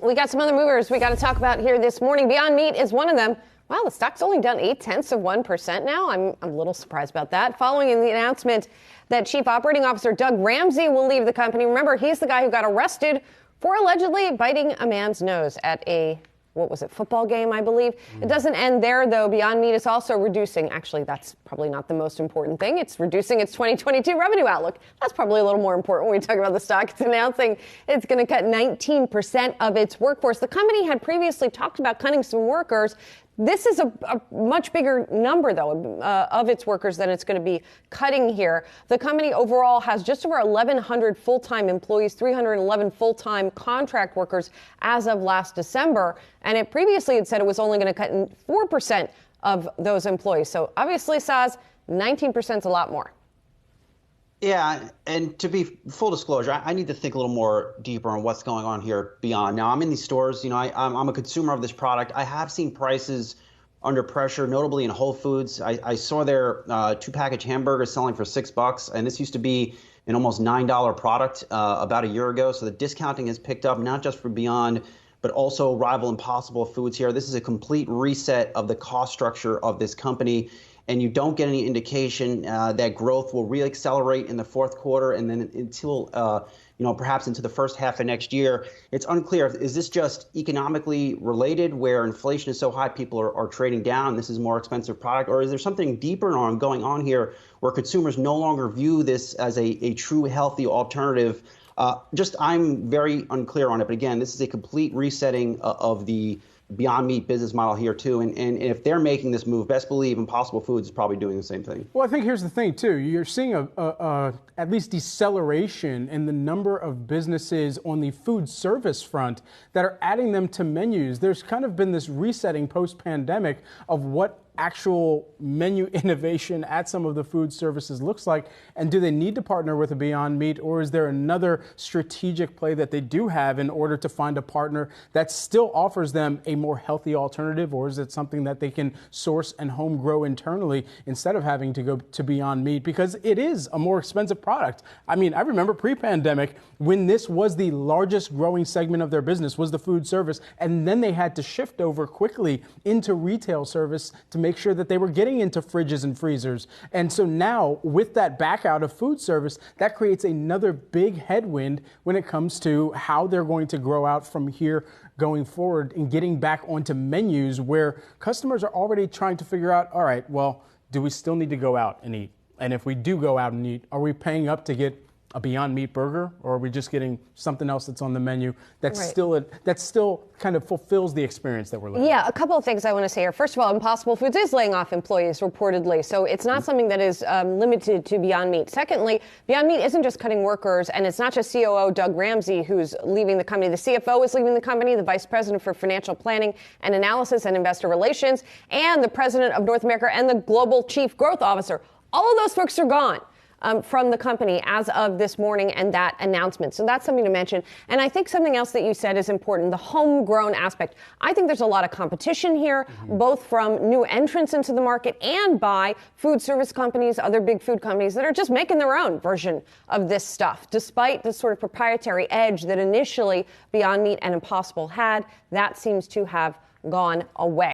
We got some other movers we got to talk about here this morning. Beyond Meat is one of them. Wow, the stock's only down 0.8% now. I'm a little surprised about that. Following in the announcement that Chief Operating Officer Doug Ramsey will leave the company. Remember, he's the guy who got arrested for allegedly biting a man's nose at a football game, I believe. It doesn't end there, though. Beyond Meat is also reducing. Actually, that's probably not the most important thing. It's reducing its 2022 revenue outlook. That's probably a little more important when we talk about the stock. It's announcing it's going to cut 19% of its workforce. The company had previously talked about cutting some workers. This is a much bigger number, though, of its workers than it's going to be cutting here. The company overall has just over 1,100 full-time employees, 311 full-time contract workers as of last December. And it previously had said it was only going to cut 4% of those employees. So obviously, Saz, 19% is a lot more. Yeah, and to be full disclosure, I need to think a little more deeper on what's going on here beyond. Now, I'm in these stores. I'm a consumer of this product. I have seen prices under pressure, notably in Whole Foods. I saw their two-package hamburgers selling for $6, and this used to be an almost $9 product about a year ago. So the discounting has picked up, not just for Beyond, but also rival Impossible Foods here. This is a complete reset of the cost structure of this company. And you don't get any indication that growth will reaccelerate in the fourth quarter and then until, perhaps into the first half of next year. It's unclear. Is this just economically related where inflation is so high people are trading down, this is a more expensive product? Or is there something deeper going on here where consumers no longer view this as a true healthy alternative? I'm very unclear on it. But again, this is a complete resetting of the Beyond Meat business model here too, and if they're making this move, best believe Impossible Foods is probably doing the same thing. Well, I think here's the thing too. You're seeing a at least deceleration in the number of businesses on the food service front that are adding them to menus. There's kind of been this resetting post-pandemic of what actual menu innovation at some of the food services looks like, and do they need to partner with a Beyond Meat, or is there another strategic play that they do have in order to find a partner that still offers them a more healthy alternative, or is it something that they can source and home grow internally instead of having to go to Beyond Meat, because it is a more expensive product. I mean, I remember pre-pandemic when this was the largest growing segment of their business was the food service, and then they had to shift over quickly into retail service to make sure that they were getting into fridges and freezers. And so now with that back out of food service, that creates another big headwind when it comes to how they're going to grow out from here going forward and getting back onto menus where customers are already trying to figure out, all right, well, do we still need to go out and eat? And if we do go out and eat, are we paying up to get a Beyond Meat burger, or are we just getting something else that's on the menu that's right. still kind of fulfills the experience that we're looking Yeah, at? a couple of things I want to say here. First of all, Impossible Foods is laying off employees reportedly, so it's not something that is limited to Beyond Meat. Secondly, Beyond Meat isn't just cutting workers, and it's not just COO Doug Ramsey who's leaving the company. The CFO is leaving the company, the Vice President for Financial Planning and Analysis and Investor Relations, and the President of North America and the Global Chief Growth Officer. All of those folks are gone from the company as of this morning and that announcement. So that's something to mention. And I think something else that you said is important, the homegrown aspect. I think there's a lot of competition here, both from new entrants into the market and by food service companies, other big food companies that are just making their own version of this stuff. Despite the sort of proprietary edge that initially Beyond Meat and Impossible had, that seems to have gone away.